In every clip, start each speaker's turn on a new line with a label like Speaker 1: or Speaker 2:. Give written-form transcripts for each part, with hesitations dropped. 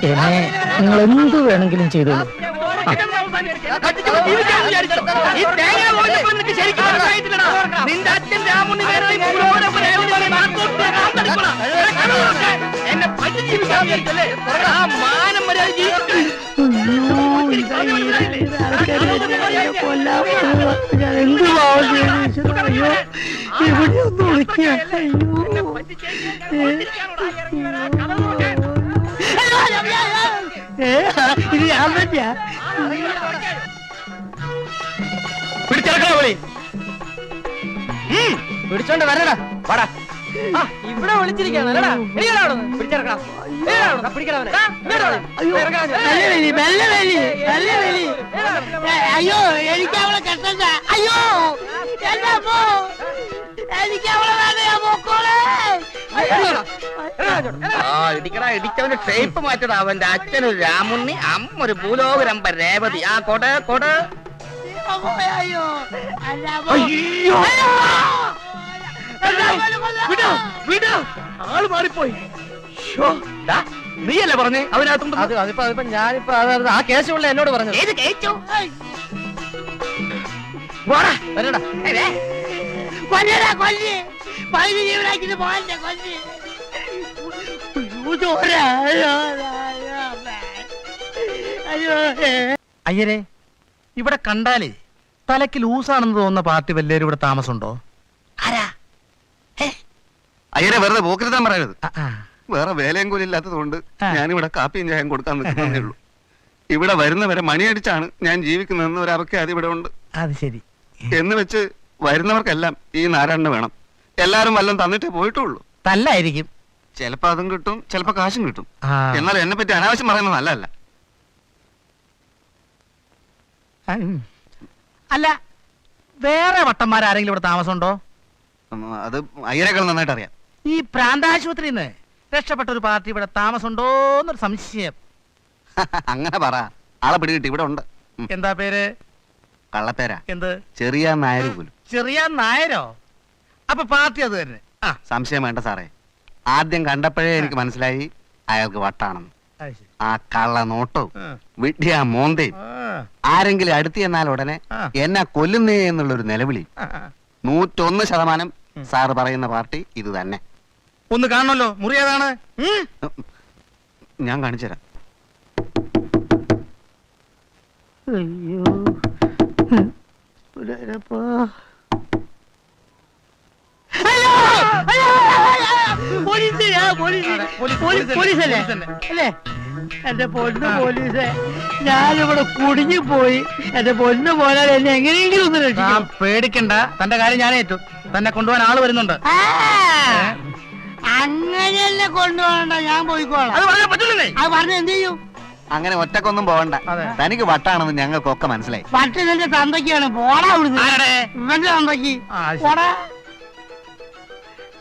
Speaker 1: എന്നെ നിങ്ങൾ എന്ത് വേണമെങ്കിലും ചെയ്തോളൂ.
Speaker 2: നിന്റെ അച്ഛൻ രാമുണ്ണി എന്നെ പറ്റി ജീവിക്കാൻ വിചാരിച്ചല്ലേ? ആ മാനം മര്യാദ ജീവിക്കും.
Speaker 1: ഞാൻ എന്ത് പാവം ചെയ്തു? അയ്യോ, ഇവിടെ ഒന്ന് വിളിക്കാം. ഇത് ഞാൻ പറ്റിയാ
Speaker 2: പിടിച്ചോണ്ട് വരടാ, വാടാ. ഇവിടെ വിളിച്ചിരിക്കാണ്.
Speaker 1: അയ്യോ, എനിക്ക് അവളെ കെട്ടണ്ട. അയ്യോ, എനിക്ക് അവളെ
Speaker 2: ഇടിച്ചവന്റെ ഷേപ്പ് മാറ്റടാ. അവന്റെ അച്ഛനൊരു രാമുണ്ണി, അമ്മ ഒരു ഭൂലോകരമ്പ രേവതി. ആ കൊട് കൊട്. ആള് മാറിപ്പോയി. നീയല്ലേ പറഞ്ഞേ അവനകത്തുണ്ട്?
Speaker 1: അതിപ്പോ ഞാനിപ്പോ ആ കേസുള്ള എന്നോട് പറഞ്ഞു.
Speaker 2: ഏത് കേച്ചു?
Speaker 1: കൊല്ലടാ, കൊല്ലി. പകുതി ജീവനാക്കിട്ട് പോകണ്ടേ, കൊല്ലി.
Speaker 3: അയ്യരെ, ഇവിടെ കണ്ടാലേ തലക്ക് ലൂസാണെന്ന് തോന്നുന്ന പാർട്ടി വല്ലേരും ഇവിടെ താമസമുണ്ടോ?
Speaker 4: അയ്യരെ വെറുതെ പോക്കരുതാൻ പറയരുത്. വേറെ വേലയും കൂലി ഇല്ലാത്തതുകൊണ്ട് ഞാനിവിടെ കാപ്പിയും ചായം കൊടുക്കാൻ നിൽക്കുന്നതേ ഉള്ളൂ. ഇവിടെ വരുന്നവരെ മണിയടിച്ചാണ് ഞാൻ ജീവിക്കുന്നതെന്ന് ഒരു അപഖ്യാതി ഇവിടെ ഉണ്ട്.
Speaker 3: അത് ശരി.
Speaker 4: എന്ന് വെച്ച് വരുന്നവർക്കെല്ലാം ഈ നാരായണന് വേണം. എല്ലാരും വല്ലതും തന്നിട്ടേ പോയിട്ടുള്ളൂ.
Speaker 3: തല്ലായിരിക്കും.
Speaker 4: ചിലപ്പോ അതും കിട്ടും, ചിലപ്പോ കാശും കിട്ടും. എന്നാലും എന്നെ പറ്റി അനാവശ്യം പറയുന്നത് നല്ലതല്ല.
Speaker 3: അല്ല, വേറെ വട്ടന്മാരാരെങ്കിലും ഇവിടെ താമസമുണ്ടോ?
Speaker 4: അത് അയ്യരെക്കാൾ നന്നായിട്ട് അറിയാം.
Speaker 3: ഈ പ്രാന്താശുപത്രിയിൽ നിന്ന് രക്ഷപ്പെട്ട ഒരു പാർട്ടി ഇവിടെ താമസമുണ്ടോന്നൊരു സംശയം.
Speaker 4: അങ്ങനെ പറ. ആളെ പിടികിട്ടി, ഇവിടെ ഉണ്ട്.
Speaker 3: എന്താ പേര്?
Speaker 4: കള്ളപ്പേരാ.
Speaker 3: എന്ത്?
Speaker 4: ചെറിയ നായർ പോലും.
Speaker 3: ചെറിയ നായരോ? അപ്പൊ പാർട്ടി അത് തന്നെ.
Speaker 4: സംശയം വേണ്ട സാറേ. ആദ്യം കണ്ടപ്പോഴേ എനിക്ക് മനസ്സിലായി അയാൾക്ക് വട്ടാണെന്ന്. ആ കള്ള നോട്ടവും വിഡ്ഢിയ മോന്തയും. ആരെങ്കിലും അടുത്ത് ചെന്നാൽ ഉടനെ എന്നെ കൊല്ലുന്നേ എന്നുള്ളൊരു നിലവിളി. 101% സാറ് പറയുന്ന പാർട്ടി ഇത് തന്നെ.
Speaker 3: ഒന്ന് കാണണല്ലോ. മുറി ഏതാണ്?
Speaker 4: ഞാൻ കാണിച്ചുതരാം.
Speaker 1: അയ്യോ, പോലീസല്ലേ അല്ലേ? എന്റെ പൊന്ന് പോലീസേ, ഞാനിവിടെ കുടുങ്ങി പോയി. എന്റെ പൊന്ന് പോയാൽ എന്നെ എങ്ങനെയെങ്കിലും ഒന്ന് രക്ഷിക്കാം.
Speaker 3: പേടിക്കണ്ട, തന്റെ കാര്യം ഞാൻ ഏറ്റു. തന്നെ കൊണ്ടുപോകാൻ ആള് വരുന്നുണ്ട്.
Speaker 1: അങ്ങനെയല്ല കൊണ്ടുപോകണ്ട, ഞാൻ പോയിക്കോളാം. അത് പറഞ്ഞ എന്ത് ചെയ്യും?
Speaker 4: അങ്ങനെ ഒറ്റക്കൊന്നും പോകണ്ട. തനിക്ക് വട്ടാണെന്ന് ഞങ്ങൾക്കൊക്കെ മനസ്സിലായി.
Speaker 1: വട്ട് നിന്റെ തന്തയ്ക്കാണ്. പോടാ അവിടുന്ന്. ഇവന്റെ തന്തയ്ക്ക് പോടാ.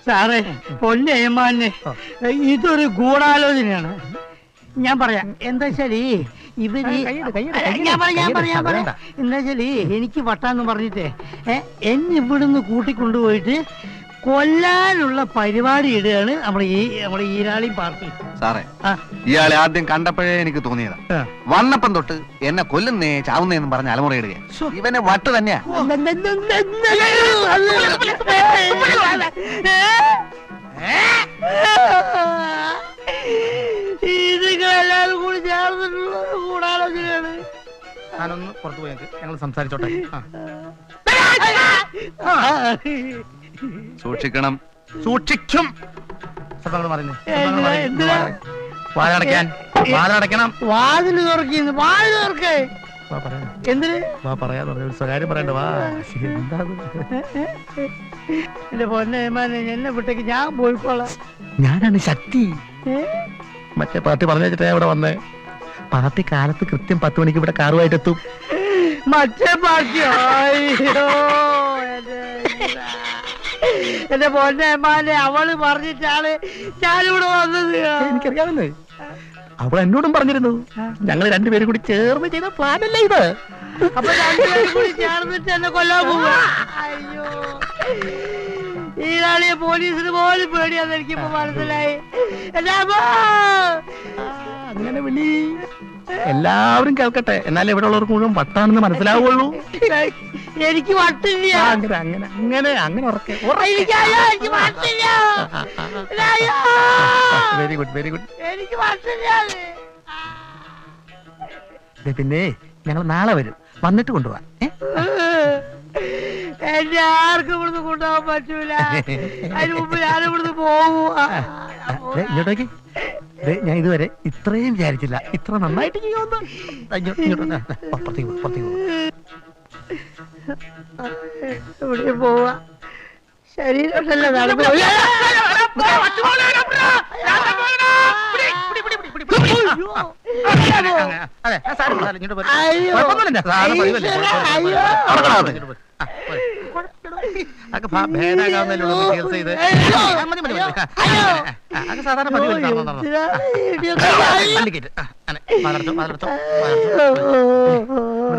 Speaker 1: സാറേ, പൊന്നേമാനെ, ഇതൊരു ഗൂഢാലോചനയാണ്. ഞാൻ പറയാം. എന്താ ശരി, ഇവര് ഞാൻ പറയാം. എന്താ ശരി, എനിക്ക് വട്ടാന്ന് പറഞ്ഞിട്ടേ എന്നെ ഇവിടുന്ന് കൂട്ടിക്കൊണ്ടുപോയിട്ട് കൊല്ലാനുള്ള പരിപാടി ഇടുകയാണ് നമ്മുടെ ഈരാളി പാർട്ടി.
Speaker 4: സാറേ, ഇയാളെ ആദ്യം കണ്ടപ്പോഴേ എനിക്ക് തോന്നിയതാ. വന്നപ്പം തൊട്ട് എന്നെ കൊല്ലുന്നേ ചാവുന്നേന്നും പറഞ്ഞ് അലമുറയിടുക. ഇവനെ വട്ട് തന്നെയാ.
Speaker 1: ഇതുങ്ങളെല്ലാരും കൂടി ചേർന്നിട്ടുള്ള കൂടാലോചനയാണ്.
Speaker 3: ഞാനൊന്ന് പുറത്തു പോയി ഞങ്ങൾ സംസാരിച്ചോട്ടെ.
Speaker 4: സൂക്ഷിക്കണം.
Speaker 3: സൂക്ഷിക്കും. വാതിലടയ്ക്കാൻ. വാതിലടയ്ക്കണം.
Speaker 1: വാതിൽ തുറക്കുന്നു. വാതിൽ തുറക്കേ. എന്തിന്?
Speaker 3: പറയാ സ്വകാര്യം പറയണ്ട. വാ. എന്താ
Speaker 1: എന്റെ പൊന്നേമാനെ, എന്നെ വിട്ടേക്ക്, ഞാൻ പോയിക്കോളാം.
Speaker 3: ഞാനാണ് ശക്തി. മറ്റേ പാർട്ടി പറഞ്ഞു വെച്ചിട്ടാ ഇവിടെ വന്നേ. പാർട്ടി കാലത്ത് കൃത്യം 10 മണിക്ക് ഇവിടെ കാറുമായിട്ട് എത്തും.
Speaker 1: മറ്റേ പാർട്ടിയോ? എന്റെ പൊന്നേമാനെ, അവള് പറഞ്ഞിട്ടാണ് ഞാനിവിടെ വന്നത്.
Speaker 3: എനിക്കറിയാമല്ലേ. അവൾ എന്നോടും പറഞ്ഞിരുന്നു ഞങ്ങൾ രണ്ടുപേരും കൂടി ചേർന്ന് ചെയ്ത പ്ലാനല്ലേ ഇത്.
Speaker 1: അപ്പൊ രണ്ടുപേരും കൂടി ചേർന്നിട്ട് എന്നെ കൊല്ലാൻ പോവാ. അയ്യോ, ഈ നാളിയെ പോലീസിന് പോലും പേടിയാന്ന് എനിക്കിപ്പോ മനസ്സിലായി. എന്റെ അമ്മോ!
Speaker 3: അങ്ങനെ വിളി എല്ലാവരും കേൾക്കട്ടെ, എന്നാലും ഇവിടെ ഉള്ളവർക്ക് മുഴുവൻ വട്ടാണെന്ന് മനസ്സിലാവുള്ളൂ.
Speaker 1: എനിക്ക് വട്ടില്ല.
Speaker 3: അങ്ങനെ അങ്ങനെ അങ്ങനെ അങ്ങനെ ഉറക്കെ
Speaker 1: എനിക്ക് വട്ടില്ല.
Speaker 3: Very good very good.
Speaker 1: എനിക്ക് വട്ടില്ല.
Speaker 3: പിന്നെ ഞങ്ങൾ നാളെ വരും, വന്നിട്ട് കൊണ്ടുപോവാ.
Speaker 1: എന്നെ ആർക്കും ഇവിടുന്ന് കൊണ്ടുപോകാൻ പറ്റൂല. അതിന് മുമ്പ് ഞാൻ ഇവിടുന്ന് പോവുക.
Speaker 3: ഇങ്ങോട്ടേക്ക് ഞാൻ ഇതുവരെ ഇത്രയും വിചാരിച്ചില്ല, ഇത്ര നന്നായിട്ട് ചെയ്യുമെന്ന്. പുറത്തേക്ക് പുറത്തേക്ക്
Speaker 1: ഇവിടെ പോവാ. ശരീരമല്ല നടന്നു.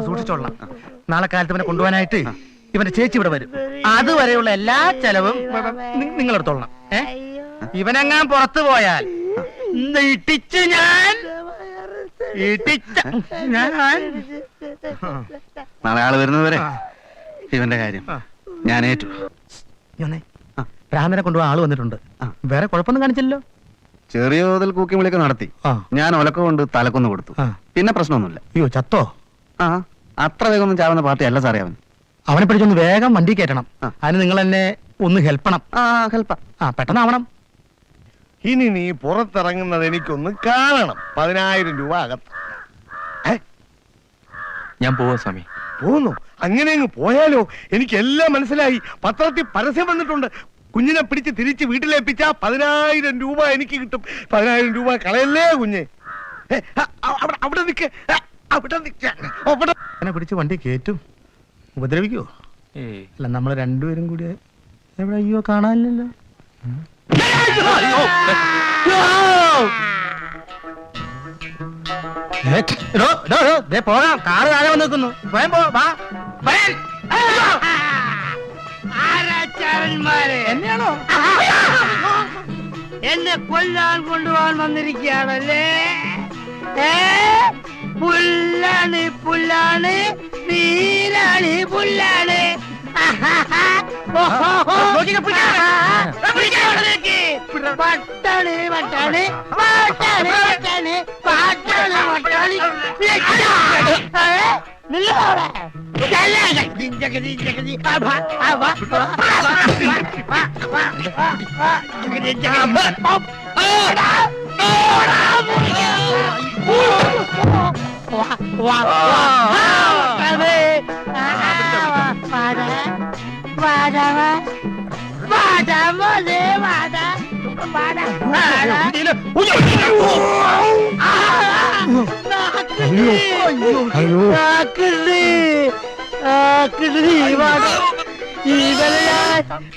Speaker 3: സൂക്ഷിച്ചോളാം. നാളെ കാലത്ത് ഇവനെ കൊണ്ടുപോകാനായിട്ട് ഇവന്റെ ചേച്ചി ഇവിടെ വരും. അതുവരെയുള്ള എല്ലാ ചെലവും നിങ്ങളെടുത്തോളണം. ഇവനെങ്ങാൻ പുറത്തു പോയാൽ ഇട്ടിച്ച് ഞാൻ
Speaker 4: നാളെ ആള് വരുന്നതുവരെ ഇവന്റെ കാര്യം ഞാൻ ഏറ്റു.
Speaker 3: ഭ്രാന്തനെ കൊണ്ടുപോകാൻ ആള് വന്നിട്ടുണ്ട്. വേറെ കുഴപ്പമൊന്നും കാണിച്ചല്ലോ.
Speaker 4: ചെറിയ തോതിൽ കൂക്കിവിളിയൊക്കെ നടത്തി. ഞാൻ ഒലക്ക കൊണ്ട് തലക്കൊന്ന് കൊടുത്തു. പിന്നെ പ്രശ്നമൊന്നുമില്ല.
Speaker 3: അയ്യോ, ചത്തോ?
Speaker 4: ആ, അത്ര വേഗം ഒന്നും ചാവുന്ന പാർട്ടി അല്ല സാറേ അവൻ.
Speaker 3: അവനെ പിടിച്ചൊന്ന് വേഗം വണ്ടി കയറ്റണം. അതിന് നിങ്ങൾ എന്നെ ഒന്ന് ഹെൽപ്പണം.
Speaker 4: ഹെൽപ്പാ.
Speaker 3: പെട്ടെന്നാവണം.
Speaker 5: ഇനി നീ പുറത്തിറങ്ങുന്നത് എനിക്കൊന്ന് കാണണം. 10,000 രൂപ അകത്ത്.
Speaker 3: ഞാൻ പോവാ സ്വാമി.
Speaker 5: പോന്നു? അങ്ങനെ അങ്ങ് പോയാലോ? എനിക്കെല്ലാം മനസ്സിലായി. പത്രത്തിൽ പരസ്യം വന്നിട്ടുണ്ട്. കുഞ്ഞിനെ പിടിച്ച് തിരിച്ച് വീട്ടിലേപ്പിച്ചാ 10,000 രൂപ എനിക്ക് കിട്ടും. 10,000 രൂപ കളയല്ലേ കുഞ്ഞെ. അവിടെ നിൽക്ക്, അവിടെ നിൽക്ക.
Speaker 3: എന്നെ പിടിച്ച് വണ്ടി കയറ്റും. ഉപദ്രവിക്കോ? അല്ല, നമ്മൾ രണ്ടുപേരും കൂടി എവിടെ? അയ്യോ, കാണാനില്ലല്ലോ. പോകാം, കാറ് താഴെ വന്ന് നിൽക്കുന്നു.
Speaker 1: എന്നെയാണോ? എന്നെ കൊല്ലാൻ കൊണ്ടുപോകാൻ വന്നിരിക്കുകയാണല്ലേ? പുല്ലാണ് പുല്ലാണ്, നീലാണ് പുല്ലാണ്. പട്ടാണ് പട്ടാണ് പാട്ടാണ് പട്ടാണ് പാട്ടാണ് പട്ടാണ്.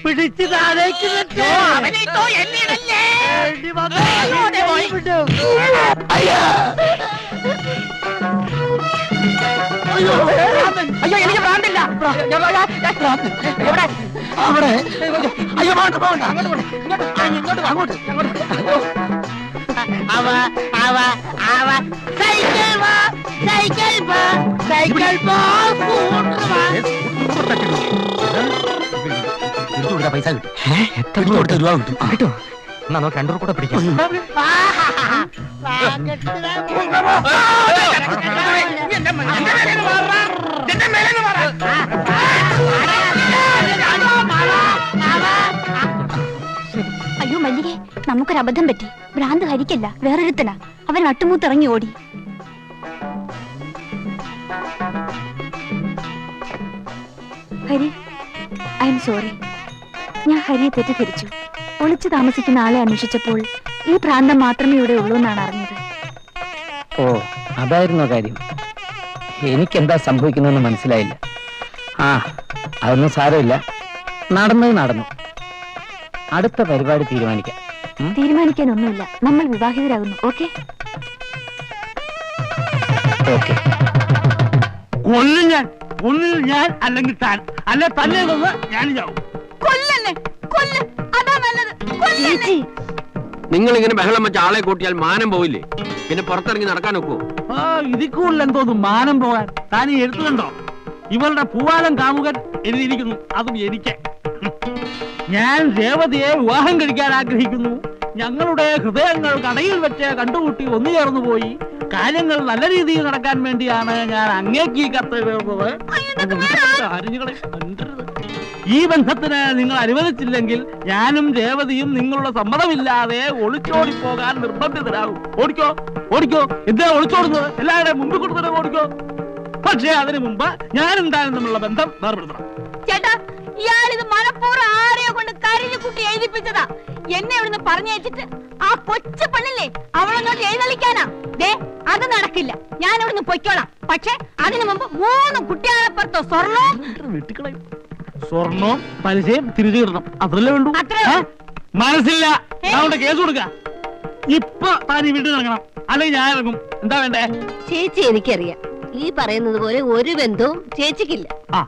Speaker 1: പിടിച്ച് താഴേക്ക്
Speaker 2: അയ്യോ, എനിക്ക് ഭ്രാന്തില്ല. എവിടെ?
Speaker 3: അവിടെ.
Speaker 2: അയ്യോ, പോകണ്ട, അങ്ങോട്ട്.
Speaker 1: അവ സൈക്കിൾ പോ, സൈക്കിൾ പോ, സൈക്കിൾ പോ,
Speaker 3: പൈസ കിട്ടും. എത്ര രൂപ കൊടുത്ത രൂപ കിട്ടും? കിട്ടും. എന്നാ നമുക്ക് 2 രൂപ കൂടെ പിടിക്കാം.
Speaker 6: അയ്യോ മല്ലികേ, നമുക്കൊരു അബദ്ധം പറ്റി. ഭ്രാന്ത് ഹരിക്കല്ല, വേറൊരുത്തനാ. അവൻ അട്ടുമൂത്തിറങ്ങി ഓടി. Hari, I am sorry. ഞാൻ ഹരിയെ തെറ്റിദ്ധരിച്ചു. ഒളിച്ചു താമസിക്കുന്ന ആളെ അന്വേഷിച്ചപ്പോൾ ഈ ഭ്രാന്തം മാത്രമേ ഇവിടെ ഉള്ളൂ എന്നാണ് അറിഞ്ഞത്.
Speaker 2: ഓ, അതായിരുന്നോ കാര്യം? എനിക്കെന്താ സംഭവിക്കുന്നതെന്ന് മനസ്സിലായില്ല. അതൊന്നും സാരമില്ല. നടന്നു. അടുത്ത പരിപാടി തീരുമാനിക്കാം.
Speaker 6: തീരുമാനിക്കാനൊന്നുമില്ല. നമ്മൾ വിവാഹിതരാകുന്നു. ഓക്കെ?
Speaker 3: ഓക്കെ.
Speaker 5: കൊല്ലും ഞാൻ, ഒന്നിൽ ഞാൻ അല്ലെങ്കിൽ താൻ, അല്ല തന്നെ കൊന്ന് ഞാൻ ചാവും.
Speaker 6: കൊല്ലല്ലേ, കൊല്ല്, അതാ നല്ലത്. കൊല്ലല്ലേ.
Speaker 7: നിങ്ങൾ ഇങ്ങനെ ബഹളം വെച്ച ആളെ കൂട്ടിയാൽ മാനം പോയില്ലേ? പിന്നെ പുറത്തിറങ്ങി നടക്കാൻ ഒക്കുവോ?
Speaker 5: ഇതിൽ കൂടുതൽ എന്തോന്നും മാനം പോകാൻ. താൻ ഈ എഴുത്തുകണ്ടോ? ഇവളുടെ പൂവാലം കാമുകൻ എഴുതിയിരിക്കുന്നു, അതും എനിക്ക്. ഞാൻ രേവതിയെ വിവാഹം കഴിക്കാൻ ആഗ്രഹിക്കുന്നു. ഞങ്ങളുടെ ഹൃദയങ്ങൾ കടയിൽ വെച്ച് കണ്ടുമുട്ടി ഒന്നുചേർന്നു പോയി. കാര്യങ്ങൾ നല്ല രീതിയിൽ നടക്കാൻ വേണ്ടിയാണ് ഞാൻ അങ്ങേക്ക് ഈ കത്ത് എഴുതുന്നത്. ഈ ബന്ധത്തിന് നിങ്ങൾ അനുവദിച്ചില്ലെങ്കിൽ ഞാനും രേവതിയും നിങ്ങളുടെ സമ്മതമില്ലാതെ ഒളിച്ചോടി പോകാൻ നിർബന്ധിതരാകും. ഓടിക്കോ, ഓടിക്കോ. എന്താ ഒളിച്ചോടുന്നത്? എല്ലാവരുടെയും മുമ്പിൽ കൊടുത്തിട്ട് ഓടിക്കോ. പക്ഷേ അതിനു മുമ്പ് ഞാനും താനും തമ്മിലുള്ള ബന്ധം വേർപെടുത്തണം.
Speaker 6: ചേട്ടാ, ഇയാളിത് മനഃപൂർവ്വം ആരെയോ കൊണ്ട് കരഞ്ഞു കുട്ടി എഴുതിപ്പിച്ചതാ. എന്നെ ഇവിടുന്ന് പറഞ്ഞയച്ചിട്ട് ആ കൊച്ചു പെണ്ണില്ലേ, അവളെന്നോട്ട് എഴുന്നള്ളിക്കാനാ. ദേ, അത് നടക്കില്ല. ഞാൻ ഇവിടുന്ന് പൊയ്ക്കോളാം. പക്ഷെ അതിനു മുമ്പ് 3 കുട്ടികളെപ്പുറത്തോ സ്വർണവും
Speaker 5: വെട്ടിക്കളയും. സ്വർണവും പലിശയും തിരിച്ചു കിട്ടണം, അതല്ലേ വേണ്ടു.
Speaker 6: അത്രേ
Speaker 5: ഏ? മനസ്സില്ല. അവിടെ കേസ് കൊടുക്ക. ഇപ്പൊ താൻ ഈ വീട്ടിൽ ഇറങ്ങണം, അല്ലെങ്കിൽ ഞാൻ ഇറങ്ങും. എന്താ വേണ്ടേ?
Speaker 8: ചേച്ചി എനിക്കറിയാം, ഈ പറയുന്നത് പോലെ ഒരു ബന്ധവും ചേച്ചിക്കില്ല.
Speaker 5: ആ,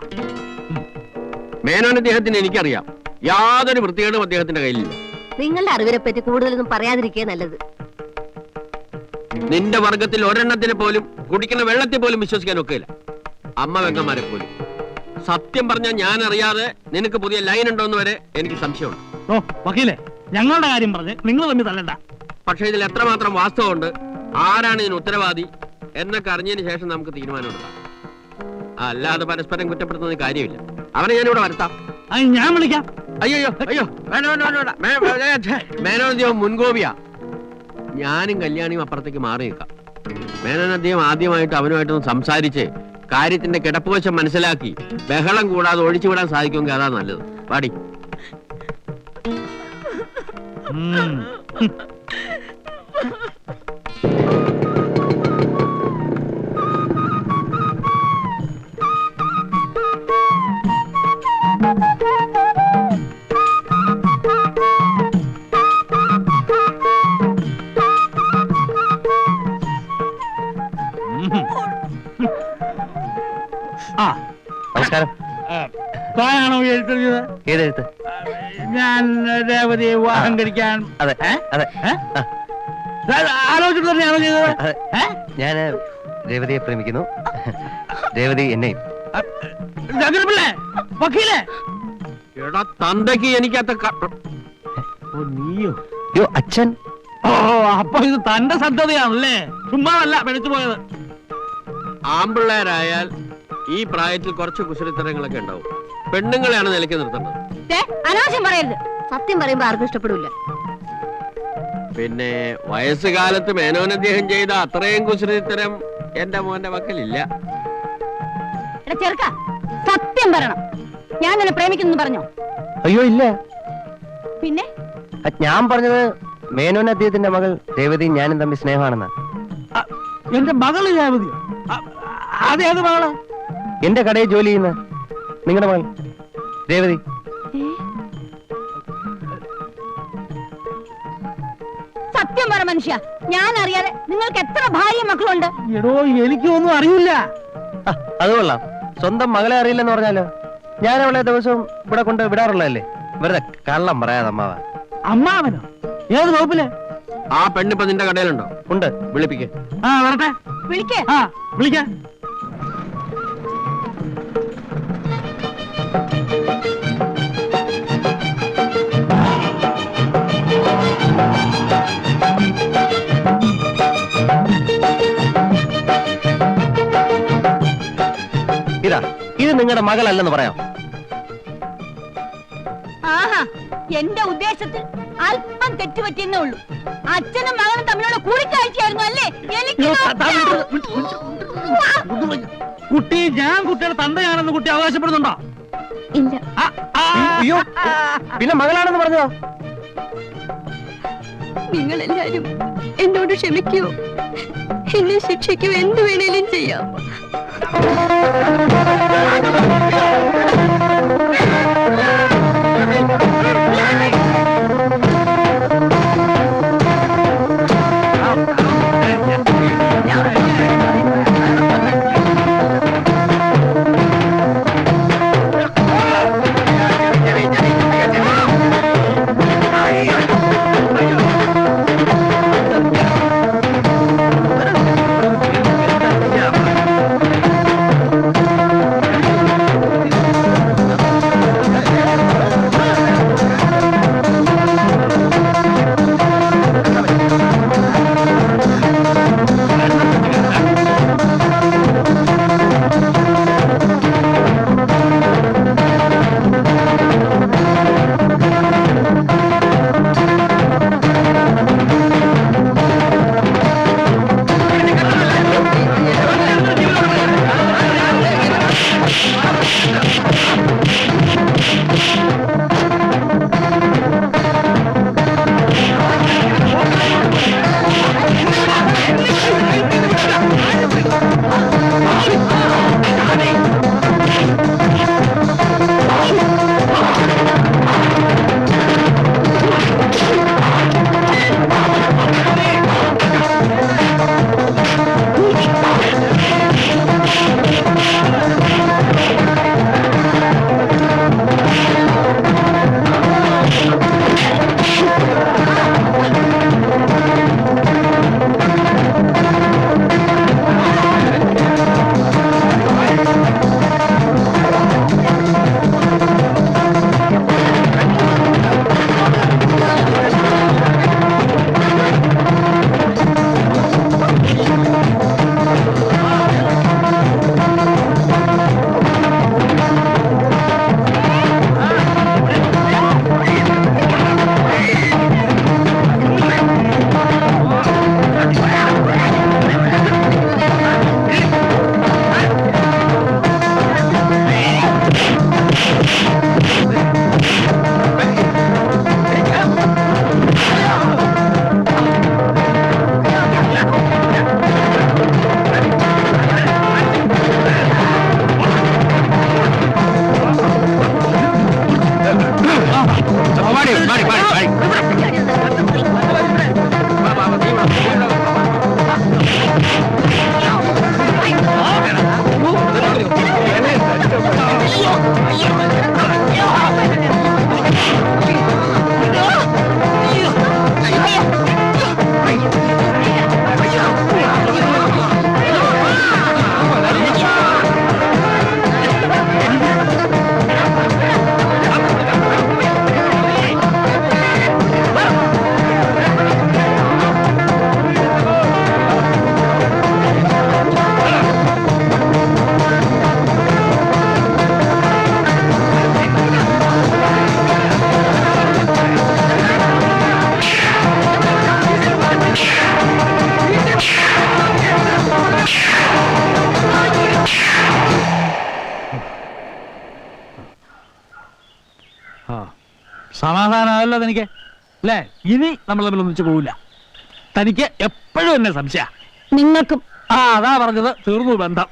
Speaker 7: മേനോൻ അദ്ദേഹത്തിന് എനിക്കറിയാം. യാതൊരു വൃത്തികേടും അദ്ദേഹത്തിന്റെ കയ്യിലില്ല.
Speaker 8: നിങ്ങളുടെ അറിവിനെ പറ്റി കൂടുതലൊന്നും പറയാതിരിക്കുക നല്ലത്.
Speaker 7: നിന്റെ വർഗത്തിൽ ഒരെണ്ണത്തിന് പോലും കുടിക്കുന്ന വെള്ളത്തിൽ പോലും വിശ്വസിക്കാൻ ഒക്കില്ല. അമ്മ വെങ്കന്മാരെ പോലും. സത്യം പറഞ്ഞാൽ ഞാൻ അറിയാതെ നിനക്ക് പുതിയ ലൈൻ ഉണ്ടോന്ന് വരെ എനിക്ക് സംശയമുണ്ട്.
Speaker 5: ഓ വക്കീലെ, ഞങ്ങളുടെ കാര്യം പറഞ്ഞ് നിങ്ങൾ തമ്മിൽ തല്ലണ്ട.
Speaker 7: പക്ഷെ ഇതിൽ എത്രമാത്രം വാസ്തവമുണ്ട്, ആരാണ് ഇതിന് ഉത്തരവാദി എന്നൊക്കെ അറിഞ്ഞതിന് ശേഷം നമുക്ക് തീരുമാനമെടുക്കാം. അല്ലാതെ പരസ്പരം കുറ്റപ്പെടുത്തുന്ന കാര്യമില്ല. അവനെ ഞാനിവിടെ വരുത്താം.
Speaker 5: ഞാൻ വിളിക്കാം.
Speaker 7: അയ്യോ അയ്യോ, മേനോൻ അദ്ദേഹം മുൻകോപിയാ. ഞാനും കല്യാണിയും അപ്പുറത്തേക്ക് മാറി നിൽക്കാം. മേനോൻ അദ്ദേഹം ആദ്യമായിട്ട് അവനുമായിട്ടൊന്ന് സംസാരിച്ച് കാര്യത്തിന്റെ കിടപ്പുവശം മനസ്സിലാക്കി ബഹളം കൂടാതെ ഒഴിച്ചുവിടാൻ സാധിക്കുമെങ്കിൽ അതാ നല്ലത്. പാടി.
Speaker 5: ആ,
Speaker 3: നമസ്കാരം.
Speaker 5: താനാണോ എഴുത്തത്?
Speaker 3: ഏതെഴുത്ത്?
Speaker 5: ഞാൻ രേവതിയെ വിവാഹം കഴിക്കാൻ
Speaker 3: അതെ അതെ.
Speaker 5: ആലോചിച്ചിട്ട് തന്നെയാണോ ചെയ്തത്?
Speaker 3: ഞാൻ രേവതിയെ പ്രേമിക്കുന്നു, രേവതി എന്നെയും.
Speaker 5: ജഗൻപിള്ളേ, വക്കീലേ.
Speaker 7: എടാ തന്തയ്ക്ക് എനിക്കത്ത
Speaker 5: നീയോ?
Speaker 3: യോ അച്ഛൻ.
Speaker 5: ഓ, അപ്പൊ ഇത് തന്റെ സദ്ധതയാണല്ലേ? ചുമ്മാതല്ല പിടിച്ചു പോയത്.
Speaker 7: ആമ്പിള്ളേരായാൽ ഈ പ്രായത്തിൽ കുറച്ച് കുശലിത്തരങ്ങളൊക്കെ ഉണ്ടാവും. പെണ്ണുങ്ങളെയാണ് നിലയ്ക്ക് നിർത്തേണ്ടത്.
Speaker 6: അനാവശ്യം പറയരുത്.
Speaker 8: സത്യം പറയുമ്പോ ആർക്കും ഇഷ്ടപ്പെടില്ല.
Speaker 7: പിന്നെ വയസ്സുകാലത്ത് മേനോൻ അദ്ദേഹം ചെയ്ത അത്രയും കുശലിത്തരം എന്റെ മോന്റെ മക്കളില്ല.
Speaker 6: എടാ ചെറുക്ക, സത്യം പറയണം. ഞാൻ നിന്നെ പ്രേമിക്കുന്നു പറഞ്ഞോ?
Speaker 3: അയ്യോ ഇല്ല.
Speaker 6: പിന്നെ
Speaker 3: ഞാൻ പറഞ്ഞത് മേനോൻ അദ്ദേഹത്തിന്റെ മകൾ രേവതി ഞാനും തമ്മിൽ സ്നേഹമാണെന്നാ.
Speaker 5: എന്റെ മകള് രേവതിയോ? അതേത് മകളാ?
Speaker 3: എന്റെ കടയിൽ ജോലി ചെയ്യുന്ന നിങ്ങളുടെ മകൾ രേവതി.
Speaker 6: സത്യം പറ മനുഷ്യ, ഞാൻ അറിയാതെ നിങ്ങൾക്ക് എത്ര ഭാര്യ മക്കളുണ്ട്?
Speaker 5: എടോ, എനിക്കൊന്നും അറിയില്ല.
Speaker 3: അത് കൊള്ളാം. സ്വന്തം മകളെ അറിയില്ലെന്ന് പറഞ്ഞാലോ? ഞാൻ അവളെ ദിവസവും ഇവിടെ കൊണ്ട് വിടാറുള്ളതല്ലേ. വെറുതെ കള്ളം പറയാതെ അമ്മാവ.
Speaker 5: അമ്മാവനോ? ഏത് വകുപ്പിലെ?
Speaker 7: ആ പെണ്ണിപ്പോ നിന്റെ കടയിലുണ്ടോ?
Speaker 3: ഉണ്ട്.
Speaker 7: വിളിപ്പിക്കേ.
Speaker 5: ആ, വരട്ടെ.
Speaker 6: വിളിക്കേ.
Speaker 5: ആ, വിളിക്കാം.
Speaker 3: ഇതാ, ഇത് നിങ്ങളുടെ മകളല്ലെന്ന് പറയാം.
Speaker 6: ആഹാ, എന്റെ ഉദ്ദേശത്തിൽ അല്പം തെറ്റുപറ്റിയെന്നേ ഉള്ളൂ. അച്ഛനും മകനും തമ്മിലുള്ള കൂടിക്കാഴ്ചയായിരുന്നു അല്ലേ? എനിക്ക്
Speaker 5: കുട്ടി, ഞാൻ കുട്ടിയുടെ തന്തയാണെന്ന് കുട്ടി അവകാശപ്പെടുന്നുണ്ടോ?
Speaker 6: ഇല്ല.
Speaker 3: അയ്യോ, പിന്നെ മകളാണെന്ന് പറഞ്ഞോ?
Speaker 6: നിങ്ങൾ എല്ലാരും എന്നോട് ക്ഷമിക്കൂ. എന്നെ ശിക്ഷിക്കൂ. എന്ത് വേണേലും ചെയ്യാം.
Speaker 9: സംശയമല്ലോ തനിക്ക് അല്ലേ? ഇനി നമ്മൾ തമ്മിൽ ഒന്നിച്ച് പോവില്ല. തനിക്ക് എപ്പോഴും എന്നെ സംശയ.
Speaker 6: നിങ്ങൾക്കും.
Speaker 9: അതാ പറഞ്ഞത്, തീർന്നു ബന്ധം.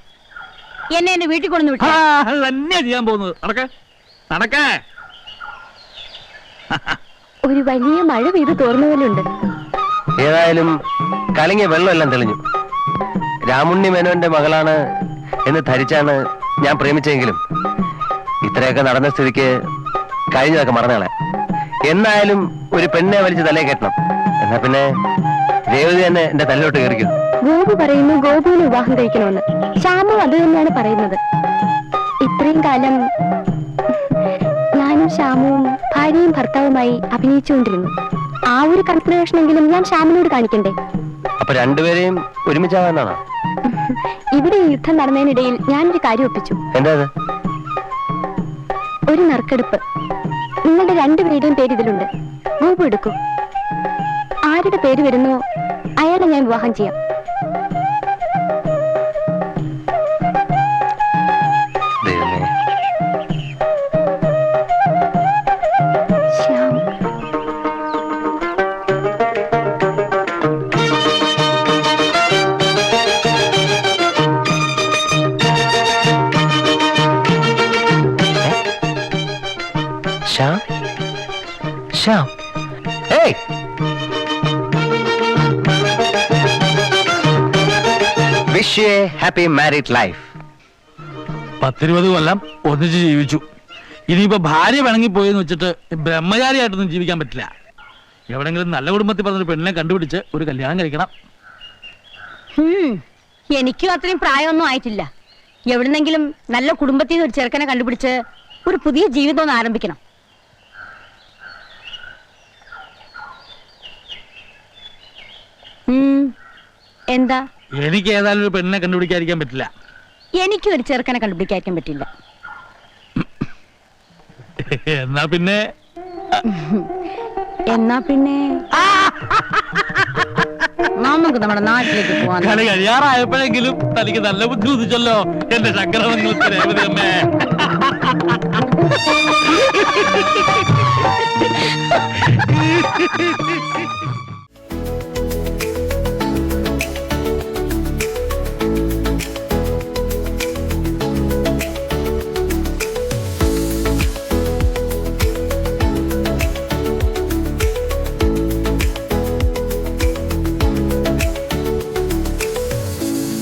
Speaker 6: എന്നെ എന്റെ വീട്ടിൽ കൊണ്ടു വിട്ടു.
Speaker 9: തന്നെയാ ചെയ്യാൻ പോകുന്നത്. നടക്കേ.
Speaker 8: ഒരു വലിയ മഴ പെയ്ത് തോർന്ന പോലുണ്ട്.
Speaker 10: ഏതായാലും കലങ്ങിയ വെള്ളമെല്ലാം തെളിഞ്ഞു. രാമുണ്ണി മേനോന്റെ മകളാണ് എന്ന് ധരിച്ചാണ് ഞാൻ പ്രേമിച്ചെങ്കിലും ഇത്രയൊക്കെ നടന്ന സ്ഥിതിക്ക് കഴിഞ്ഞതൊക്കെ മറന്നാളെ. എന്നായാലും ഒരു പെണ്ണെ വലിച്ച് തലേ കെട്ടണം. എന്നാ പിന്നെ രേവതി തന്നെ എന്റെ തലയിലോട്ട് കയറിക്കുന്നു.
Speaker 8: ഗോപു പറയുന്നു ഗോപുവിനെ വിവാഹം കഴിക്കണമെന്ന്. ശ്യാമു അത് തന്നെയാണ് പറയുന്നത്. ഇത്രയും കാലം ഞാനും ശ്യാമുവും ഭാര്യയും ഭർത്താവുമായി അഭിനയിച്ചുകൊണ്ടിരുന്നു. ആ ഒരു കൺസിഡറേഷനെങ്കിലും ഞാൻ ശ്യാമിനോട് കാണിക്കണ്ടേ?
Speaker 10: അപ്പൊ രണ്ടുപേരെയും ഒരുമിച്ചാവാന്നാണോ?
Speaker 8: ഇവിടെ ഈ യുദ്ധം നടന്നതിനിടയിൽ ഞാനൊരു കാര്യം ഒപ്പിച്ചു.
Speaker 10: എന്താ അത്?
Speaker 8: ഒരു നറുക്കെടുപ്പ്. നിങ്ങളുടെ രണ്ടുപേരുടെയും പേര് ഇതിലുണ്ട്. ഗോപു എടുക്കൂ. ആരുടെ പേര് വരുന്നോ അയാളെ ഞാൻ വിവാഹം ചെയ്യാം. ശ്യാം.
Speaker 10: ശ്യാം, ശ്യാം, ഏയ് wish you A happy married life.
Speaker 9: 10-20 കൊല്ലം ഒന്നിച്ച് ജീവിച്ചു. ഇനിയിപ്പോ ഭാര്യ പിണങ്ങിപ്പോയെന്ന് വെച്ചിട്ട് ബ്രഹ്മചാരിയായിട്ടൊന്നും ജീവിക്കാൻ പറ്റില്ല. എവിടെങ്കിലും നല്ല കുടുംബത്തിൽ പറഞ്ഞൊരു പെണ്ണിനെ കണ്ടുപിടിച്ച് ഒരു കല്യാണം കഴിക്കണം.
Speaker 6: എനിക്കും അത്രയും പ്രായമൊന്നും ആയിട്ടില്ല. എവിടുന്നെങ്കിലും നല്ല കുടുംബത്തിൽ നിന്ന് ഒരു ചെറുക്കനെ കണ്ടുപിടിച്ച് ഒരു പുതിയ ജീവിതം ഒന്ന് ആരംഭിക്കണം. എന്താ?
Speaker 9: എനിക്ക് ഏതായാലും ഒരു പെണ്ണിനെ കണ്ടുപിടിക്കാതിരിക്കാൻ പറ്റില്ല.
Speaker 6: എനിക്കും ഒരു ചെറുക്കനെ കണ്ടുപിടിക്കാൻ പറ്റില്ല.
Speaker 9: എന്നാ പിന്നെ
Speaker 6: നമുക്ക് നമ്മുടെ നാട്ടിലേക്ക് പോവാൻ.
Speaker 9: കളി കഴിയാറായപ്പോഴെങ്കിലും തനിക്ക് നല്ല ബുദ്ധി ഉദിച്ചല്ലോ എന്റെ ശങ്കരമംഗലത്തെ രേവതി അമ്മേ.